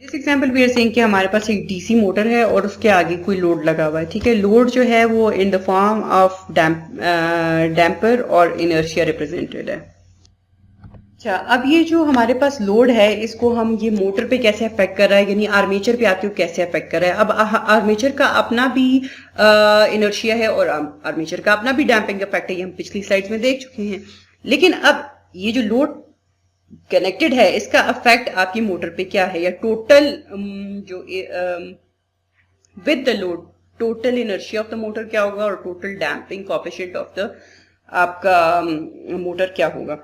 इस example we are saying कि हमारे पास एक डीसी मोटर है और उसके आगे कोई लोड लगा हुआ है, ठीक है। लोड जो है वो in the form of damper और इनर्शिया रिप्रेजेंटेड है। अच्छा, अब ये जो हमारे पास लोड है इसको हम ये मोटर पे कैसे अफेक्ट कर रहा है, यानी आर्मेचर पे आके कैसे अफेक्ट कर रहा है। अब आर्मेचर का अपना भी इनर्शिया है और आर्मेचर का अपना भी डैम्पिंग इफेक्ट है, ये हम पिछली स्लाइड्स में देख चुके हैं। लेकिन अब ये जो लोड कनेक्टेड है इसका इफेक्ट आपकी मोटर पे क्या है, या टोटल जो with the load total inertia of the motor क्या होगा और total damping coefficient of the आपका मोटर क्या होगा।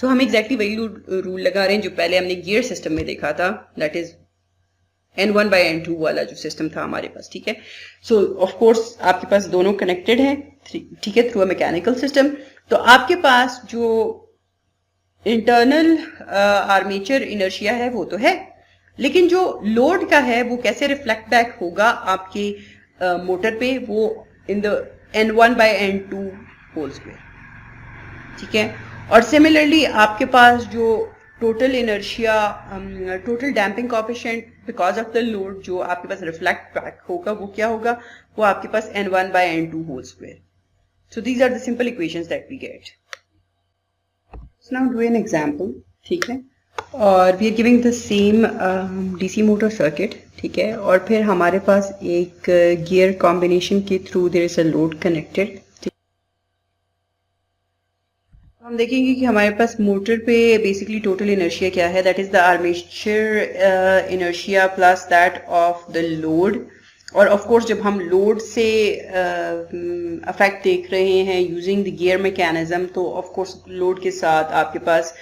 सो हम एग्जैक्टली वही रूल लगा रहे हैं जो पहले हमने गियर सिस्टम में देखा था, दैट इज N1/N2 वाला जो सिस्टम था हमारे पास, ठीक है। सो ऑफ कोर्स आपके पास दोनों कनेक्टेड हैं, ठीक है, थ्रू अ मैकेनिकल सिस्टम। तो आपके पास जो इंटरनल आर्मेचर इनर्शिया है वो तो है, लेकिन जो लोड का है वो कैसे रिफ्लेक्ट बैक होगा आपके मोटर पे, वो in the N1/N2 whole square, ठीक है। और सिमिलरली आपके पास जो total inertia total damping coefficient because of the load जो आपके पास रिफ्लेक्ट बैक होगा वो क्या होगा, वो आपके पास N1/N2 whole square. So these are the simple equations that we get. Now do an example, ठीक है, और we are giving the same DC motor circuit, ठीक है, और फिर हमारे पास एक गियर कॉम्बिनेशन के through their is a load connected. हम देखेंगे कि हमारे पास मोटर पे बेसिकली टोटल इनर्शिया क्या है, that is the armature inertia plus that of the load. और ऑफ कोर्स जब हम लोड से अफेक्ट देख रहे हैं यूजिंग द गियर मैकेनिज्म, तो ऑफ कोर्स लोड के साथ आपके पास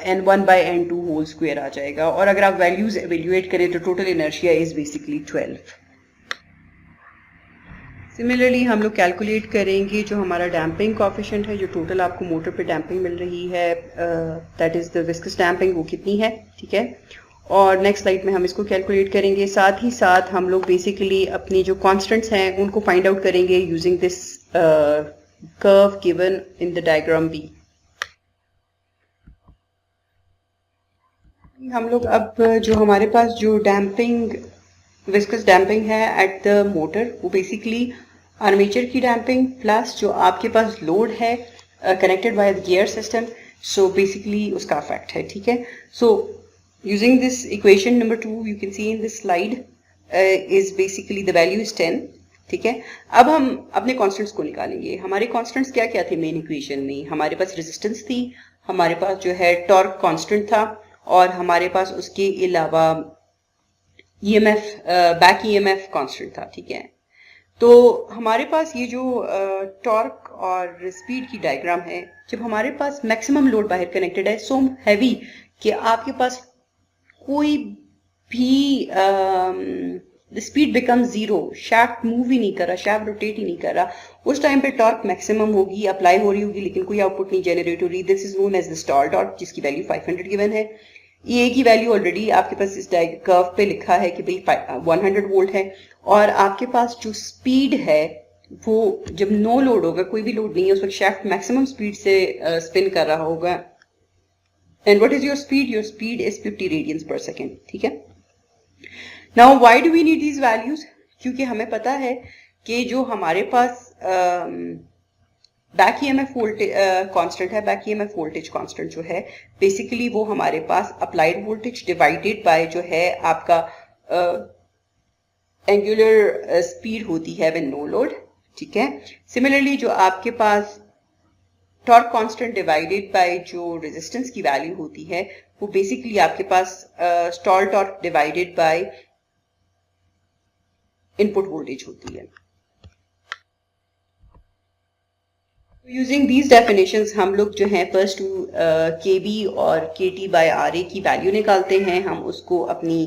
N1/N2 होल स्क्वायर आ जाएगा। और अगर आप वैल्यूज एवेल्युएट करें तो total inertia is basically 12। Similarly हम लोग कैलकुलेट करेंगे जो हमारा डैम्पिंग कोएफिशिएंट है, जो टोटल आपको मोटर पे डैम्पिंग मिल रही है, that is the viscous damping, वो कितनी है, ठीक है। और नेक्स्ट स्लाइड में हम इसको कैलकुलेट करेंगे। साथ ही साथ हम लोग बेसिकली अपनी जो कांस्टेंट्स हैं उनको फाइंड आउट करेंगे using this curve given in the diagram B. हम लोग अब जो हमारे पास जो डैम्पिंग विस्कस डैम्पिंग है एट द मोटर, वो बेसिकली आर्मेचर की डैम्पिंग प्लस जो आपके पास लोड है connected by the gear system, so basically उसका इफेक्ट है, ठीक है। सो using this equation number 2 you can see in this slide is basically the value is 10, ठीक है। अब हम अपने कांस्टेंट्स को निकालेंगे। हमारे कांस्टेंट्स क्या क्या थे मेन इक्वेशन में, हमारे पास रेजिस्टेंस थी, हमारे पास जो है टॉर्क कांस्टेंट था, और हमारे पास उसके अलावा EMF बैक EMF कांस्टेंट था, ठीक है। तो हमारे पास ये जो टॉर्क और स्पीड की डायग्राम है, जब हमारे पास मैक्सिमम लोड बाहर कनेक्टेड है, सो हैवी कि आपके पास कोई भी the speed become zero, shaft move ही नहीं कर रहा, शाफ्ट रोटेट ही नहीं कर रहा, उस टाइम पे टॉर्क मैक्सिमम होगी, अप्लाई हो रही होगी, लेकिन कोई आउटपुट नहीं जनरेट हो रही। This is known as the stall torque, जिसकी वैल्यू 500 गिवन है। ये की वैल्यू ऑलरेडी आपके पास इस कर्व पे लिखा है कि भाई 100 वोल्ट है। और आपके पास जो स्पीड है वो जब नो लोड होगा, कोई भी लोड नहीं है, उस वक्त शाफ्ट मैक्सिमम स्पीड से स्पिन कर रहा होगा। And what is your speed? Your speed is 50 radians per second, ठीक है। Now why do we need these values? क्योंकि हमें पता है कि जो हमारे पास बैक EMF वोल्टेज कांस्टेंट है, बैक EMF वोल्टेज कांस्टेंट जो है बेसिकली वो हमारे पास अप्लाइड वोल्टेज डिवाइडेड बाय जो है आपका एंगुलर स्पीड होती है व्हेन नो लोड, ठीक है। सिमिलरली जो आपके पास टॉर्क कांस्टेंट डिवाइडेड बाय जो रेजिस्टेंस की वैल्यू होती है, वो बेसिकली आपके पास stall torque divided by input voltage होती है। यूजिंग दीज डेफिनेशंस हम लोग जो है फर्स्ट टू KB और KT/RA की वैल्यू निकालते हैं, हम उसको अपनी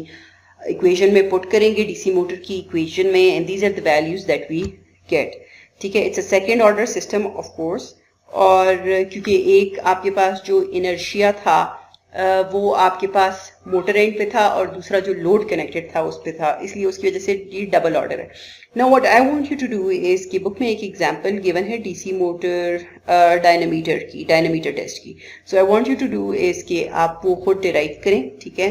इक्वेशन में पुट करेंगे, डीसी मोटर की इक्वेशन में, and these are the values that we get, ठीक है। It's a second order system of course, और क्योंकि एक आपके पास जो इनर्शिया था वो आपके पास मोटर एंड पे था और दूसरा जो लोड कनेक्टेड था उस पे था, इसलिए उसकी वजह से ये डबल ऑर्डर है। Now what I want you to do is कि बुक में एक एग्जांपल गिवन है डीसी मोटर डायनामीटर टेस्ट की। So I want you to do is कि आप वो खुद डिराइव करें, ठीक है,